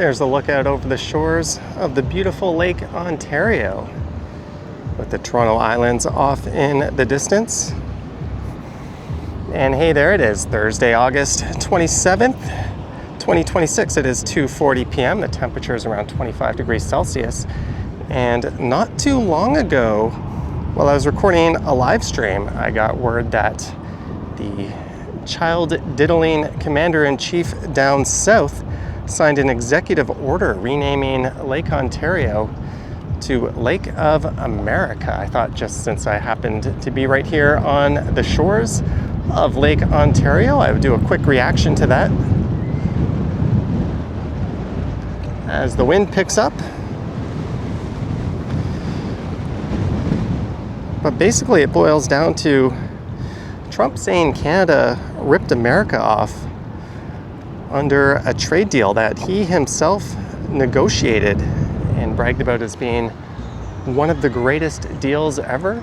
There's a lookout over the shores of the beautiful Lake Ontario, with the Toronto Islands off in the distance. And hey, there it is, Thursday, August 27th, 2026. It is 2:40 p.m. The temperature is around 25 degrees Celsius. And not too long ago, while I was recording a live stream, I got word that the child diddling commander-in-chief down south signed an executive order renaming Lake Ontario to Lake of America. I thought, just since I happened to be right here on the shores of Lake Ontario, I would do a quick reaction to that. As the wind picks up. But basically it boils down to Trump saying Canada ripped America off under a trade deal that he himself negotiated and bragged about as being one of the greatest deals ever.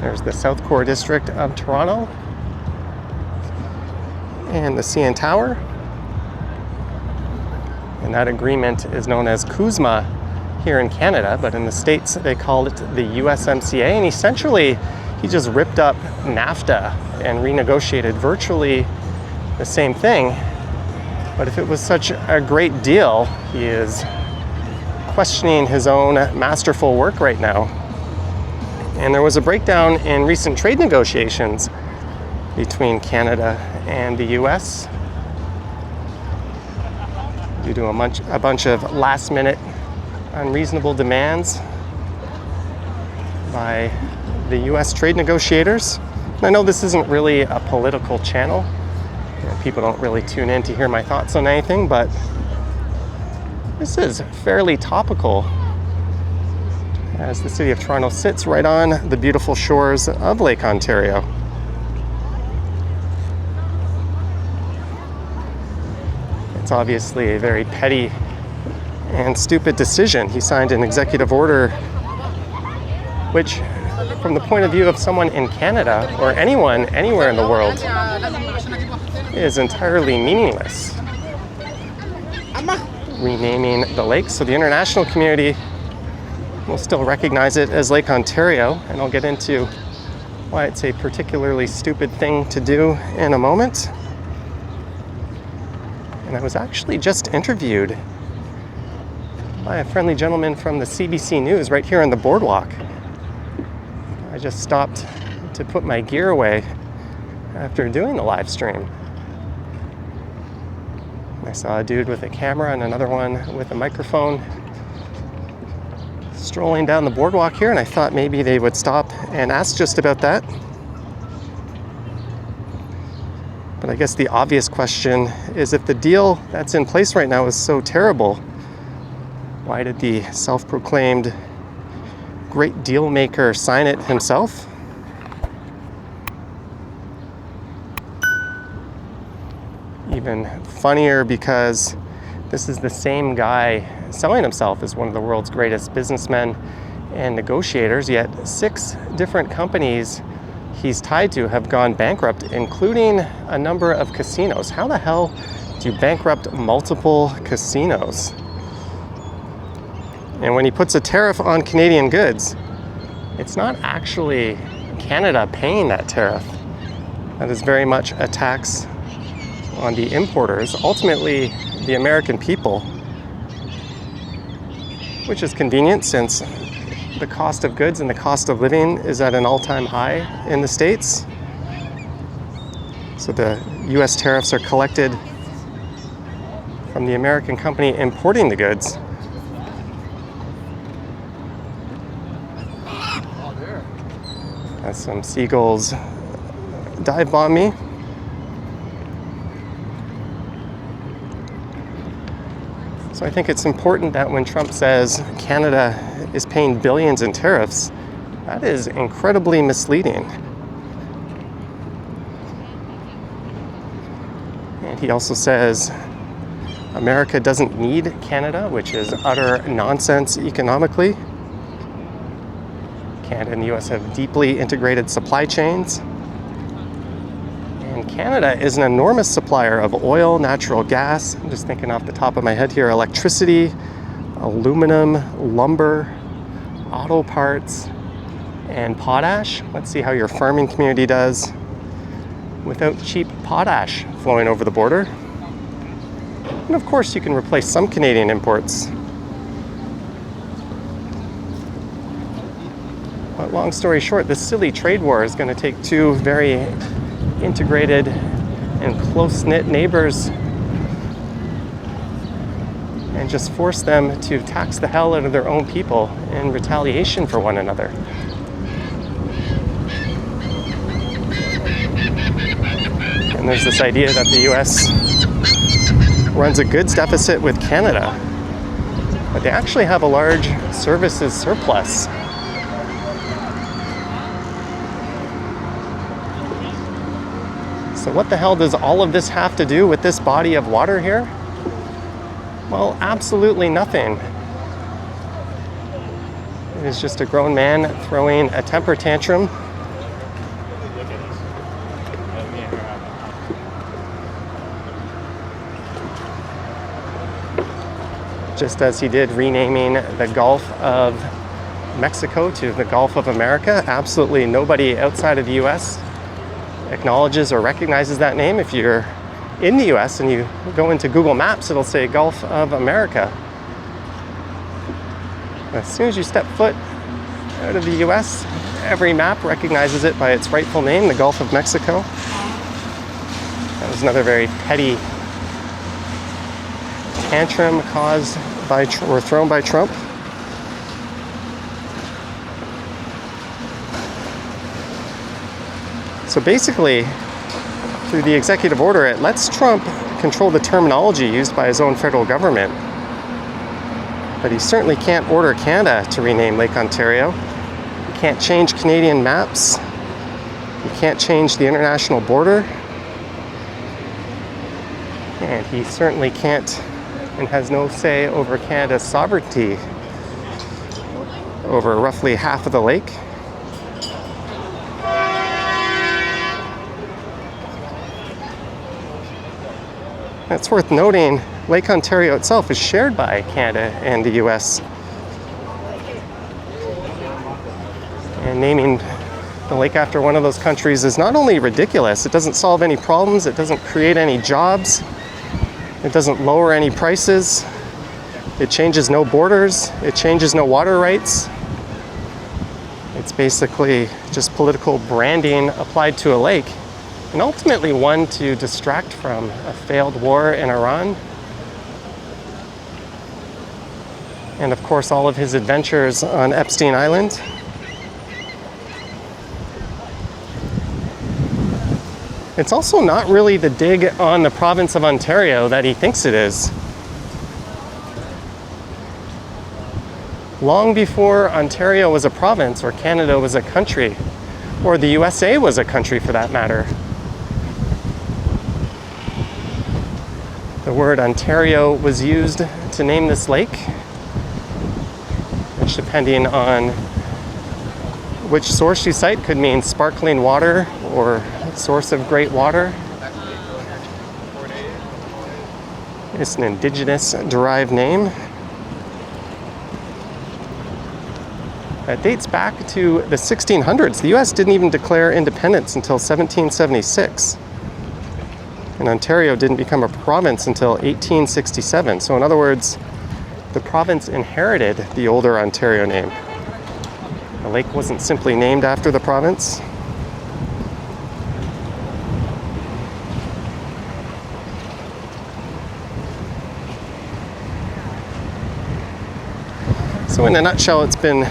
There's the South Core District of Toronto and the CN Tower. And that agreement is known as CUSMA here in Canada, but in the States they call it the USMCA. And essentially, he just ripped up NAFTA and renegotiated virtually the same thing. But if it was such a great deal, he is questioning his own masterful work right now. And there was a breakdown in recent trade negotiations between Canada and the US due to a bunch of last-minute unreasonable demands by the US trade negotiators. And I know this isn't really a political channel. People don't really tune in to hear my thoughts on anything, but this is fairly topical as the city of Toronto sits right on the beautiful shores of Lake Ontario. It's obviously a very petty and stupid decision. He signed an executive order which, from the point of view of someone in Canada or anyone anywhere in the world, is entirely meaningless. Renaming the lake, so the international community will still recognize it as Lake Ontario, and I'll get into why it's a particularly stupid thing to do in a moment. And I was actually just interviewed by a friendly gentleman from the CBC News right here on the boardwalk. I just stopped to put my gear away after doing the live stream. I saw a dude with a camera and another one with a microphone strolling down the boardwalk here, and I thought maybe they would stop and ask just about that. But I guess the obvious question is, if the deal that's in place right now is so terrible, why did the self-proclaimed great deal maker sign it himself? Even funnier, because this is the same guy selling himself as one of the world's greatest businessmen and negotiators, yet 6 different companies he's tied to have gone bankrupt, including a number of casinos. How the hell do you bankrupt multiple casinos? And when he puts a tariff on Canadian goods, it's not actually Canada paying that tariff. That is very much a tax on the importers, ultimately the American people, which is convenient since the cost of goods and the cost of living is at an all-time high in the States. So the US tariffs are collected from the American company importing the goods. As some seagulls dive bomb me. So I think it's important that when Trump says Canada is paying billions in tariffs, that is incredibly misleading. And he also says America doesn't need Canada, which is utter nonsense economically. Canada and the US have deeply integrated supply chains. And Canada is an enormous supplier of oil, natural gas, I'm just thinking off the top of my head here, electricity, aluminum, lumber, auto parts, and potash. Let's see how your farming community does without cheap potash flowing over the border. And of course, you can replace some Canadian imports. But long story short, this silly trade war is going to take two very integrated and close-knit neighbors and just force them to tax the hell out of their own people in retaliation for one another. And there's this idea that the US runs a goods deficit with Canada, but they actually have a large services surplus. So what the hell does all of this have to do with this body of water here? Well, absolutely nothing. It is just a grown man throwing a temper tantrum. Just as he did renaming the Gulf of Mexico to the Gulf of America. Absolutely nobody outside of the US acknowledges or recognizes that name. If you're in the US and you go into Google Maps, it'll say Gulf of America. As soon as you step foot out of the US, every map recognizes it by its rightful name, the Gulf of Mexico. That was another very petty tantrum caused by or thrown by Trump. So basically, through the executive order, it lets Trump control the terminology used by his own federal government. But he certainly can't order Canada to rename Lake Ontario. He can't change Canadian maps. He can't change the international border. And he certainly can't and has no say over Canada's sovereignty over roughly half of the lake. It's worth noting, Lake Ontario itself is shared by Canada and the US. And naming the lake after one of those countries is not only ridiculous, it doesn't solve any problems, it doesn't create any jobs, it doesn't lower any prices, it changes no borders, it changes no water rights. It's basically just political branding applied to a lake, and ultimately one to distract from a failed war in Iran. And of course, all of his adventures on Epstein Island. It's also not really the dig on the province of Ontario that he thinks it is. Long before Ontario was a province, or Canada was a country, or the USA was a country for that matter, the word Ontario was used to name this lake, which, depending on which source you cite, could mean sparkling water or source of great water. It's an indigenous derived name that dates back to the 1600s. The US didn't even declare independence until 1776. And Ontario didn't become a province until 1867. So in other words, the province inherited the older Ontario name. The lake wasn't simply named after the province. So in a nutshell, it's been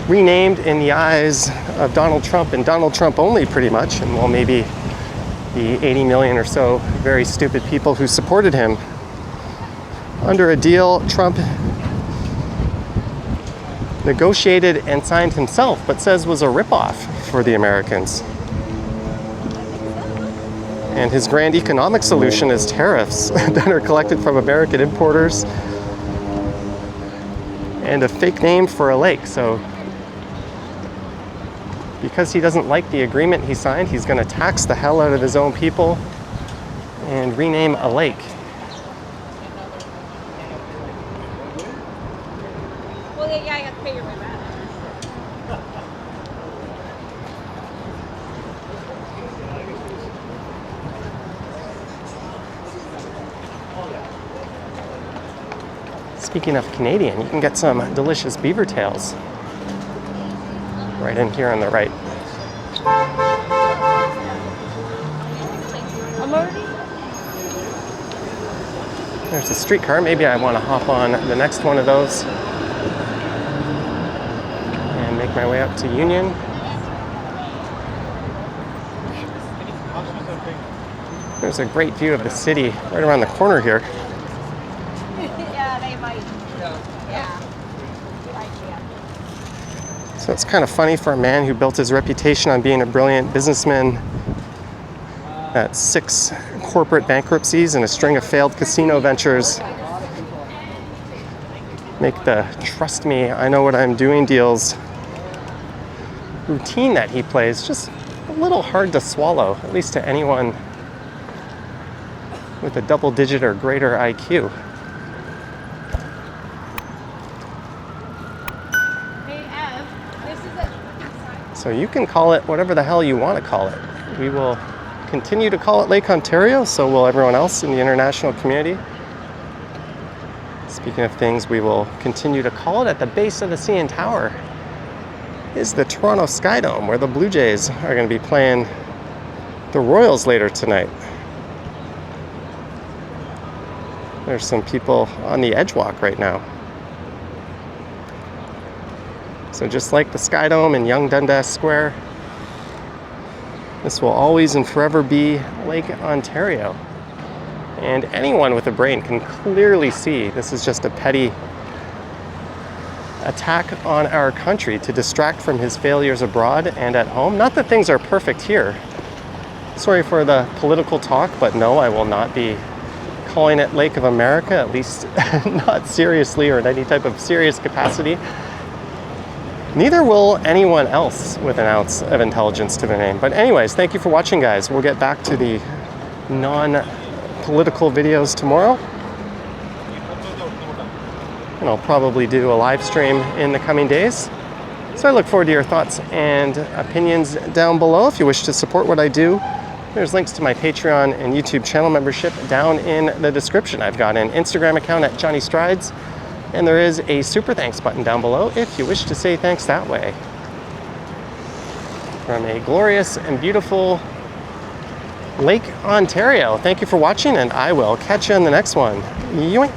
renamed in the eyes of Donald Trump, and Donald Trump only, pretty much, and well, maybe the 80 million or so very stupid people who supported him under a deal Trump negotiated and signed himself, but says was a ripoff for the Americans. And his grand economic solution is tariffs that are collected from American importers and a fake name for a lake. So because he doesn't like the agreement he signed, he's going to tax the hell out of his own people and rename a lake. Well, yeah, I have to pay your way back. Speaking of Canadian, you can get some delicious beaver tails right in here on the right. I'm already. There's a streetcar. Maybe I want to hop on the next one of those and make my way up to Union. There's a great view of the city right around the corner here. Yeah, they might. Yeah. Good idea. So it's kind of funny for a man who built his reputation on being a brilliant businessman at 6 corporate bankruptcies and a string of failed casino ventures. Make the trust me, I know what I'm doing deals routine that he plays just a little hard to swallow, at least to anyone with a double-digit or greater IQ. Hey, Ev, this is a. So you can call it whatever the hell you want to call it. We will continue to call it Lake Ontario, so will everyone else in the international community. Speaking of things we will continue to call it, at the base of the CN Tower is the Toronto Sky Dome, where the Blue Jays are going to be playing the Royals later tonight. There's some people on the edge walk right now. So just like the Sky Dome in Yonge Dundas Square, this will always and forever be Lake Ontario. And anyone with a brain can clearly see this is just a petty attack on our country to distract from his failures abroad and at home. Not that things are perfect here. Sorry for the political talk, but no, I will not be calling it Lake of America, at least not seriously or in any type of serious capacity. Neither will anyone else with an ounce of intelligence to their name. But anyways, thank you for watching, guys. We'll get back to the non-political videos tomorrow. And I'll probably do a live stream in the coming days. So I look forward to your thoughts and opinions down below. If you wish to support what I do, there's links to my Patreon and YouTube channel membership down in the description. I've got an Instagram account at Johnny Strides, and there is a super thanks button down below if you wish to say thanks that way. From a glorious and beautiful Lake Ontario, thank you for watching, and I will catch you on the next one. Yoink!